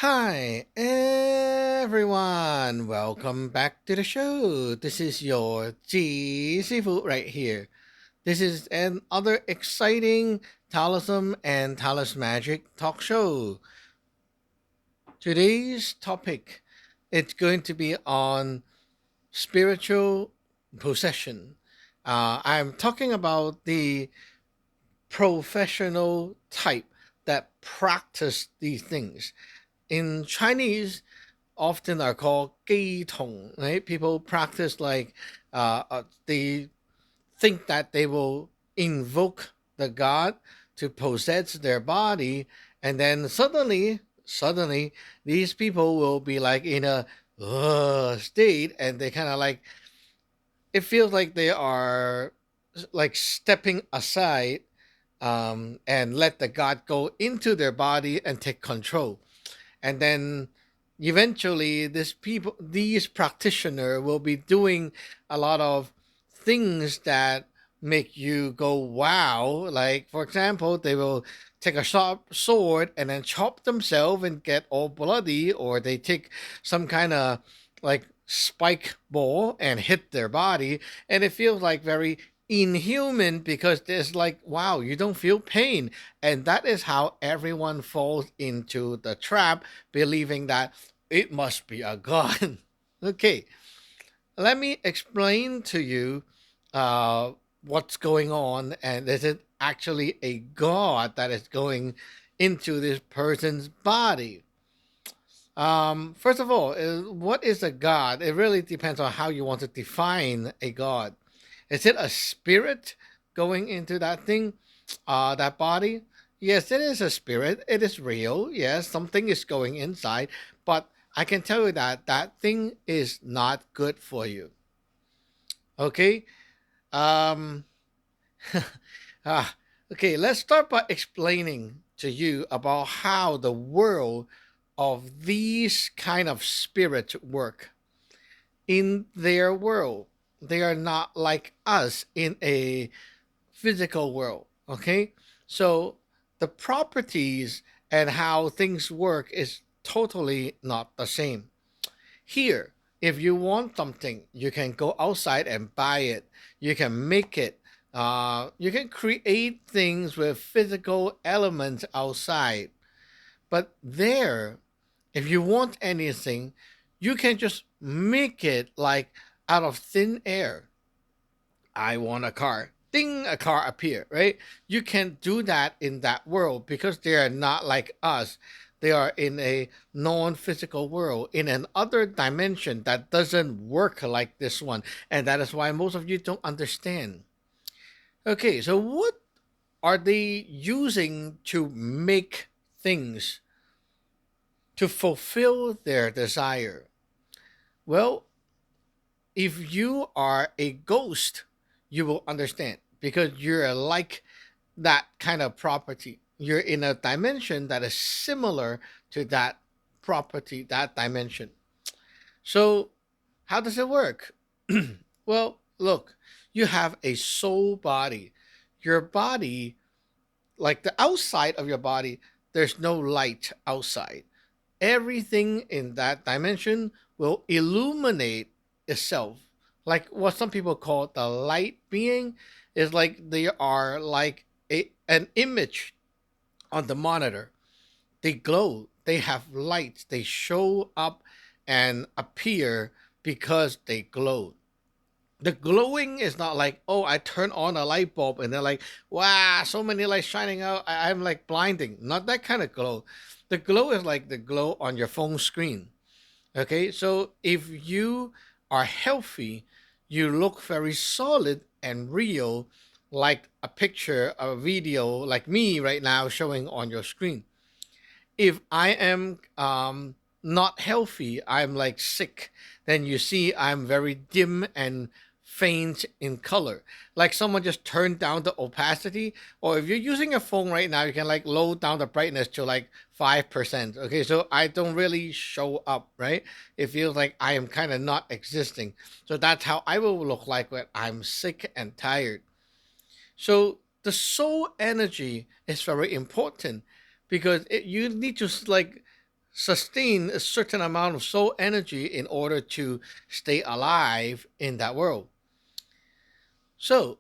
Hi, everyone. Welcome back to the show. This is your Jee Sifu right here. This is another exciting Taoism and Taoist Magic talk show. Today's topic it's going to be on spiritual possession. I'm talking about the professional type that practice these things. In Chinese, often are called Tung, right? People practice they think that they will invoke the god to possess their body, and then suddenly, these people will be like in a state, and they kind of like it feels like they are like stepping aside and let the god go into their body and take control, and then eventually these practitioner will be doing a lot of things that make you go wow, like for example they will take a sharp sword and then chop themselves and get all bloody, or they take some kind of like spike ball and hit their body, and it feels like very inhuman because there's like wow, you don't feel pain. And that is how everyone falls into the trap, believing that it must be a god. Okay, let me explain to you uh, what's going on, and is it actually a god that is going into this person's body? First of all, what is a god? It really depends on how you want to define a god. Is it a spirit going into that thing, that body? Yes, it is a spirit. It is real. Yes, something is going inside, but I can tell you that that thing is not good for you. Okay. Um. ah. Okay. Let's start by explaining to you about how the world of these kind of spirits work. In their world, they are not like us in a physical world. Okay, so the properties and how things work is totally not the same. Here, if you want something, you can go outside and buy it. You can make it. You can create things with physical elements outside. But there, if you want anything, you can just make it like out of thin air. I want a car. Ding, a car appear, right? You can't do that in that world because they are not like us. They are in a non-physical world, in an other dimension that doesn't work like this one. And that is why most of you don't understand. Okay, so what are they using to make things to fulfill their desire? Well, if you are a ghost, you will understand because you're like that kind of property. You're in a dimension that is similar to that property, that dimension. So, how does it work? Well, look, you have a soul body. Your body, like the outside of your body, there's no light outside. Everything in that dimension will illuminate itself. Like what some people call the light being is like they are like an image on the monitor. They glow, they have light, they show up and appear because they glow. The glowing is not like, oh, I turn on a light bulb and they're like, wow, so many lights shining out. I'm like blinding. Not that kind of glow. The glow is like the glow on your phone screen. Okay, so if you are healthy, you look very solid and real, like a picture, a video, like me right now showing on your screen. If I am not healthy, I'm like sick, then you see I'm very dim and faint in color. Like someone just turned down the opacity. Or if you're using a phone right now, you can like lower down the brightness to like 5%. Okay, so I don't really show up, right? It feels like I am kind of not existing. So that's how I will look like when I'm sick and tired. So the soul energy is very important because you need to like sustain a certain amount of soul energy in order to stay alive in that world. So,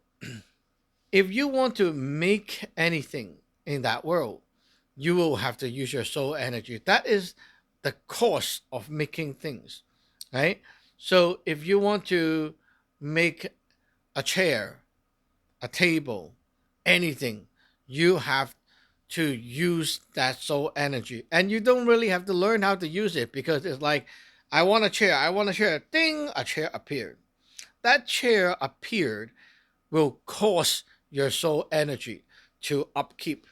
if you want to make anything in that world, you will have to use your soul energy. That is the cost of making things, right? So, if you want to make a chair, a table, anything, you have to use that soul energy. And you don't really have to learn how to use it because it's like, I want a chair, I want a chair, ding, a chair appeared. That chair appeared will cost your soul energy to upkeep.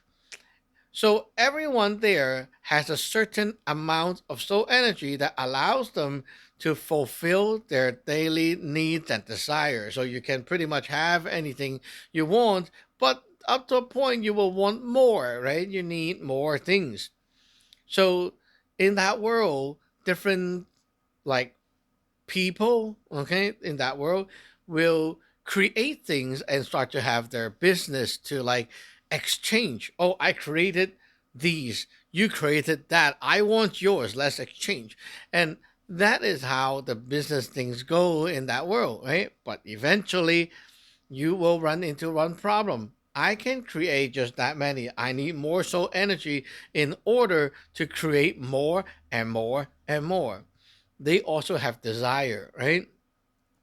So everyone there has a certain amount of soul energy that allows them to fulfill their daily needs and desires. So you can pretty much have anything you want, but up to a point you will want more, right? You need more things. So in that world, different like people, okay, in that world will create things and start to have their business to like exchange. Oh, I created these, you created that, I want yours, let's exchange. And that is how the business things go in that world, right? But eventually you will run into one problem. I can create just that many. I need more soul energy in order to create more and more and more. They also have desire, right?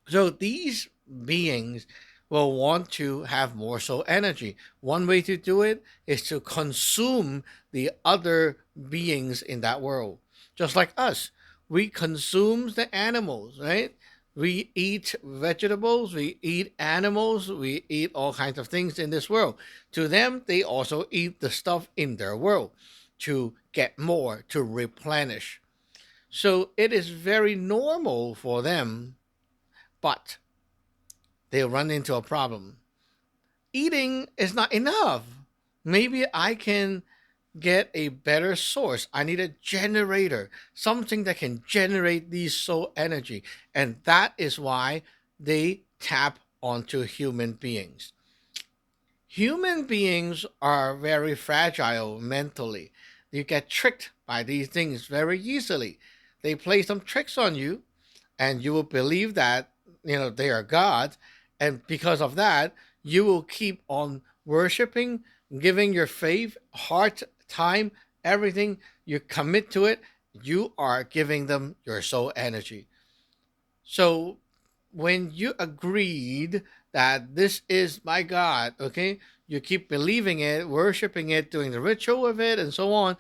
So these beings will want to have more soul energy. One way to do it is to consume the other beings in that world. Just like us, we consume the animals, right? We eat vegetables, we eat animals, we eat all kinds of things in this world. To them, they also eat the stuff in their world to get more, to replenish. So it is very normal for them, but they run into a problem. Eating is not enough. Maybe I can get a better source. I need a generator, something that can generate these soul energy. And that is why they tap onto human beings. Human beings are very fragile mentally. You get tricked by these things very easily. They play some tricks on you, and you will believe that they are God, and because of that, you will keep on worshiping, giving your faith, heart, time, everything. You commit to it. You are giving them your soul energy. So when you agreed that this is my God, okay, you keep believing it, worshiping it, doing the ritual of it, and so on.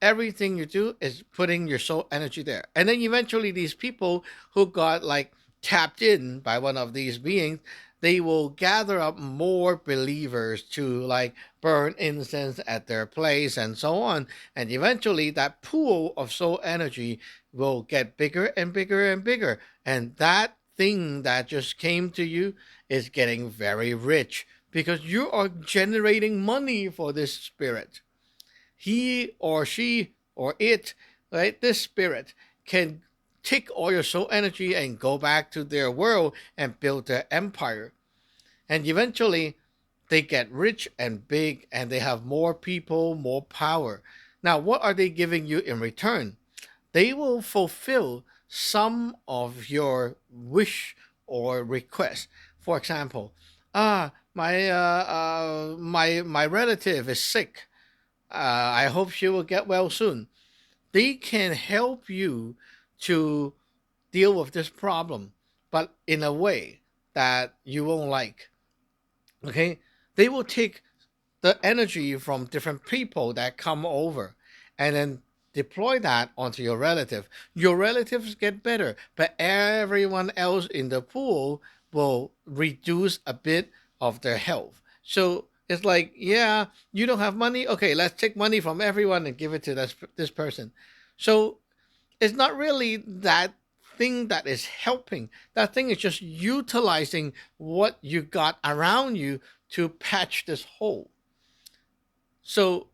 Everything you do is putting your soul energy there. And then eventually, these people who got like tapped in by one of these beings, they will gather up more believers to like burn incense at their place and so on. And eventually, that pool of soul energy will get bigger and bigger and bigger. And that thing that just came to you is getting very rich because you are generating money for this spirit. He or she or it, right? This spirit can take all your soul energy and go back to their world and build their empire. And eventually they get rich and big and they have more people, more power. Now, what are they giving you in return? They will fulfill some of your wish or request. For example, my relative is sick. I hope she will get well soon. They can help you to deal with this problem, but in a way that you won't like. Okay? They will take the energy from different people that come over and then deploy that onto your relative. Your relatives get better, but everyone else in the pool will reduce a bit of their health. So it's like, yeah, you don't have money. Okay, let's take money from everyone and give it to this person. So it's not really that thing that is helping. That thing is just utilizing what you got around you to patch this hole. So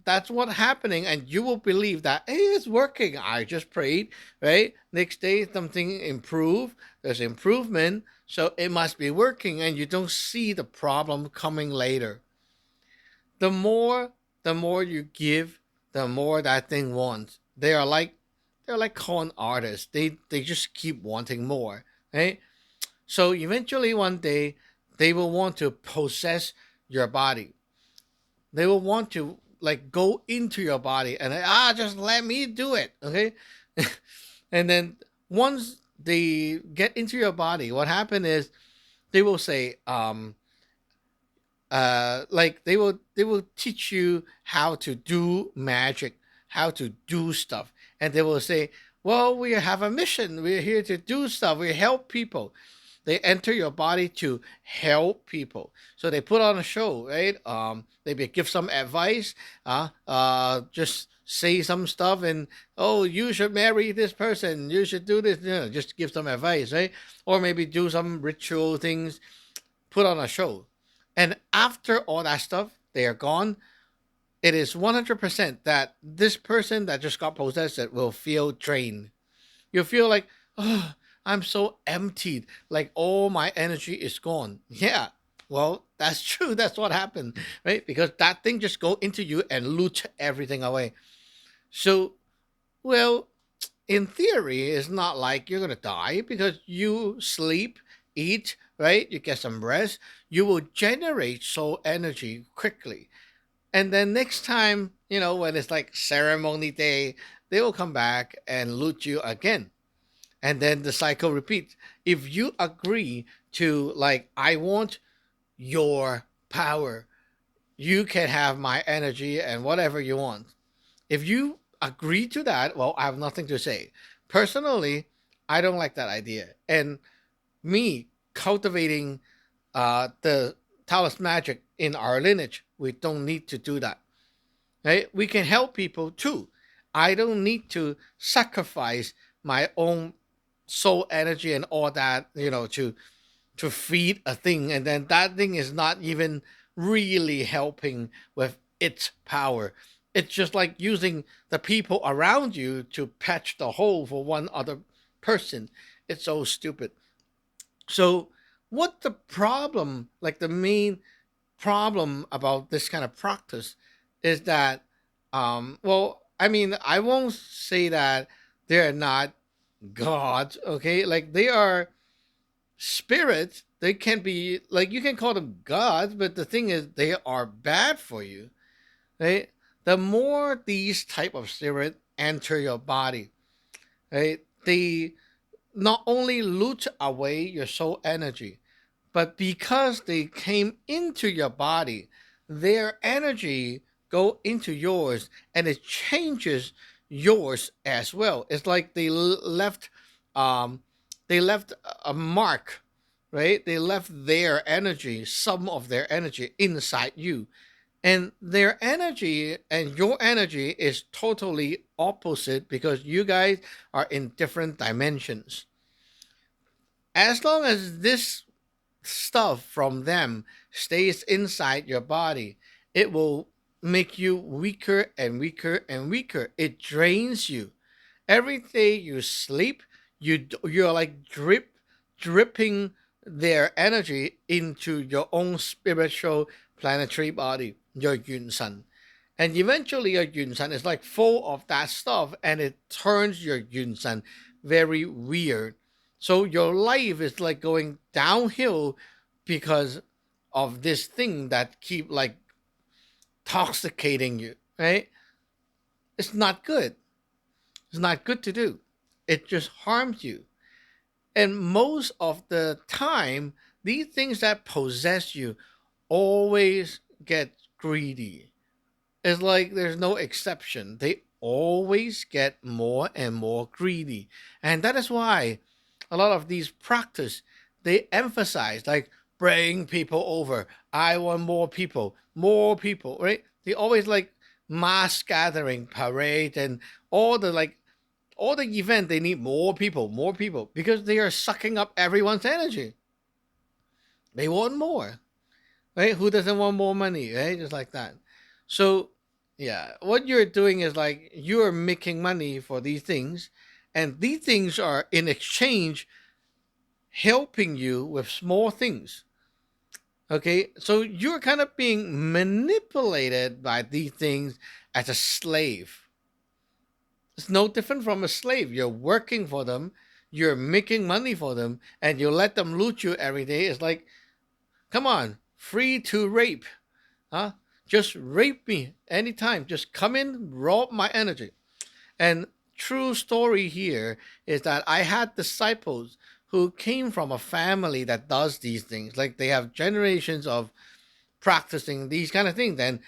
that's what's happening, and you will believe that hey, it's working. I just prayed, right? Next day something improved. There's improvement, so it must be working, and you don't see the problem coming later. The more, the more you give, the more that thing wants. They are like they're like con artists. They just keep wanting more, right? So eventually one day they will want to possess your body. They will want to like go into your body and just let me do it, okay? And then once they get into your body, what happened is they will say, like they will teach you how to do magic, how to do stuff, and they will say, well, we have a mission, we're here to do stuff, we help people. They enter your body to help people, so they put on a show, right? Maybe give some advice, just say some stuff, and oh, you should marry this person, you should do this, just give some advice, right? Or maybe do some ritual things, put on a show. And after all that stuff, they are gone. It is 100% that this person that just got possessed will feel drained. You feel like, oh, I'm so emptied. Like all my energy is gone. Yeah. Well, that's true. That's what happened, right? Because that thing just go into you and loot everything away. So, well, in theory, it's not like you're gonna die because you sleep, eat, right? You get some rest. You will generate soul energy quickly, and then next time, when it's like ceremony day, they will come back and loot you again, and then the cycle repeats. If you agree to like, I want your power, you can have my energy and whatever you want. If you agree to that, well, I have nothing to say. Personally, I don't like that idea. And me cultivating the Taoist magic in our lineage, we don't need to do that. Right? We can help people too. I don't need to sacrifice my own soul energy and all that, to feed a thing, and then that thing is not even really helping with its power. It's just like using the people around you to patch the hole for one other person. It's so stupid. So what the problem, like the main problem about this kind of practice is that, well, I mean, I won't say that they're not gods, okay? Like they are spirits. They can be like, you can call them gods, but the thing is they are bad for you, right? The more these type of spirit enter your body, right, they not only loot away your soul energy, but because they came into your body, their energy go into yours and it changes yours as well. It's like um they left a mark, right? They left their energy, some of their energy inside you. And their energy and your energy is totally opposite because you guys are in different dimensions. As long as this stuff from them stays inside your body, it will make you weaker and weaker and weaker. It drains you. Every day you sleep, you're like dripping their energy into your own spiritual planetary body, your Yun San. And eventually your Yun San is like full of that stuff and it turns your Yun San very weird. So your life is like going downhill because of this thing that keep like toxicating you, right? It's not good. It's not good to do. It just harms you. And most of the time, these things that possess you always get greedy. It's like there's no exception. They always get more and more greedy. And that is why a lot of these practice, they emphasize like bring people over. I want more people, right? They always like mass gathering, parade, and all the like all the event. They need more people, because they are sucking up everyone's energy. They want more, right? Who doesn't want more money, right? Just like that. So, yeah, what you're doing is like you're making money for these things, and these things are in exchange helping you with small things. Okay, so you're kind of being manipulated by these things as a slave. It's no different from a slave. You're working for them, you're making money for them, and you let them loot you every day. It's like, come on, free to rape, huh? Just rape me anytime. Just come in, rob my energy. And true story here is that I had disciples who came from a family that does these things. Like they have generations of practicing these kind of things. And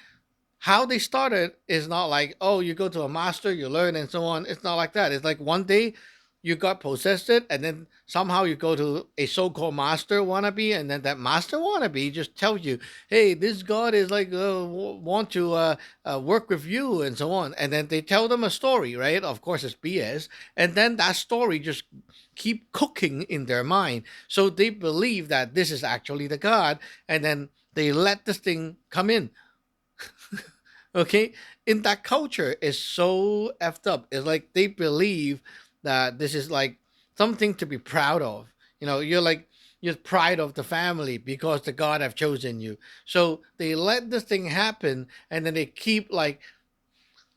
how they started is not like, oh, you go to a master, you learn, and so on. It's not like that. It's like one day you got possessed, and then somehow you go to a so-called master wannabe, and then that master wannabe just tells you, hey, this god is like want to work with you, and so on. And then they tell them a story, right? Of course it's BS. And then that story just keep cooking in their mind, so they believe that this is actually the god, and then they let this thing come in. Okay, in that culture is so effed up. It's like they believe that this is like something to be proud of. You're like, you're pride of the family because the god have chosen you. So they let this thing happen, and then they keep like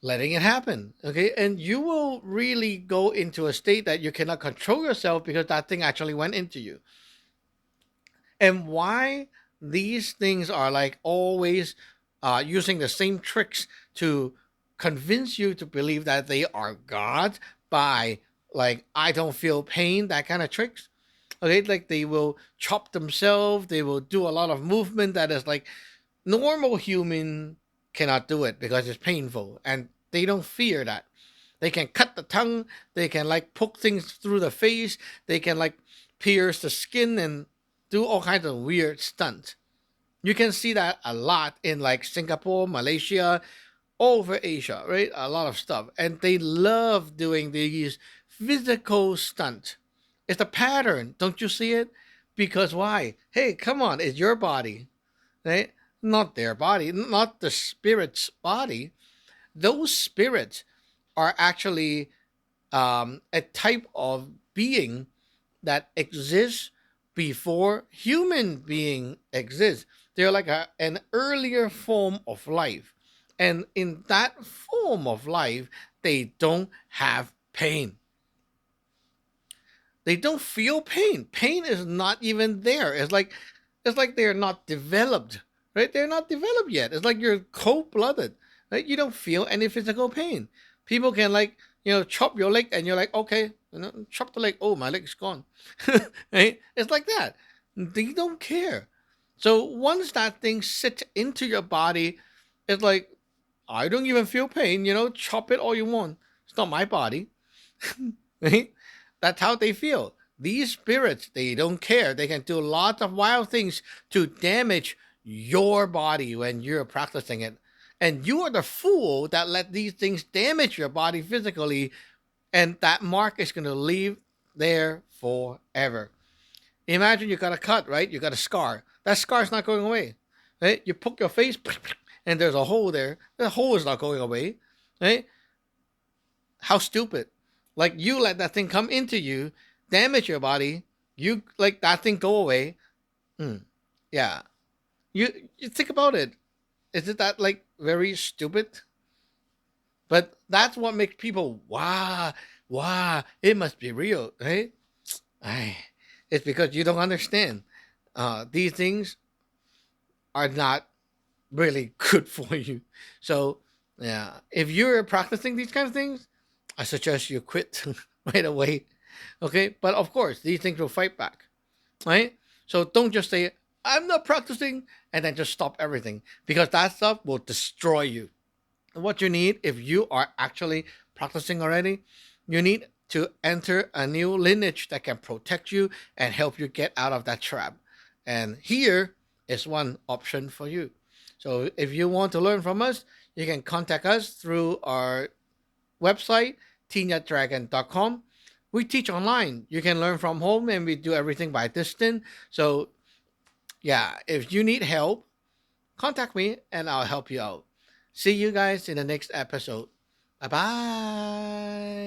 letting it happen. Okay, and you will really go into a state that you cannot control yourself because that thing actually went into you. And why these things are like always using the same tricks to convince you to believe that they are God by like, I don't feel pain, that kind of tricks. Okay, like they will chop themselves, they will do a lot of movement that is like normal human cannot do it because it's painful, and they don't fear that. They can cut the tongue, they can like poke things through the face, they can like pierce the skin and do all kinds of weird stunts. You can see that a lot in like Singapore, Malaysia, all over Asia, right? A lot of stuff. And they love doing these physical stunts. It's a pattern. Don't you see it? Because why? Hey, come on, it's your body, right? Not their body, not the spirit's body. Those spirits are actually a type of being that exists before human being exists. They're like an earlier form of life. And in that form of life, they don't have pain. They don't feel pain. Pain is not even there. It's like they're not developed, right? They're not developed yet. It's like you're cold blooded, right? You don't feel any physical pain. People can like, chop your leg and you're like, okay, chop the leg. Oh, my leg's gone. Right? It's like that. They don't care. So once that thing sits into your body, it's like, I don't even feel pain. Chop it all you want. It's not my body. Right? That's how they feel. These spirits, they don't care. They can do lots of wild things to damage your body when you're practicing it. And you are the fool that let these things damage your body physically, and that mark is going to leave there forever. Imagine you got a cut, right? You got a scar. That scar's not going away. Right? You poke your face and there's a hole there. The hole is not going away. Right? How stupid. Like you let that thing come into you, damage your body, you like that thing go away. Mm, yeah. You think about it. Is it that like very stupid? But that's what makes people wow, it must be real, right? Ay, it's because you don't understand. These things are not really good for you. So yeah, if you're practicing these kind of things, I suggest you quit right away. Okay, but of course these things will fight back, right? So don't just say I'm not practicing and then just stop everything, because that stuff will destroy you. What you need, if you are actually practicing already, you need to enter a new lineage that can protect you and help you get out of that trap. And here is one option for you. So if you want to learn from us, you can contact us through our website, teenyatdragon.com. We teach online. You can learn from home and we do everything by distance. So yeah, if you need help, contact me and I'll help you out. See you guys in the next episode. Bye bye.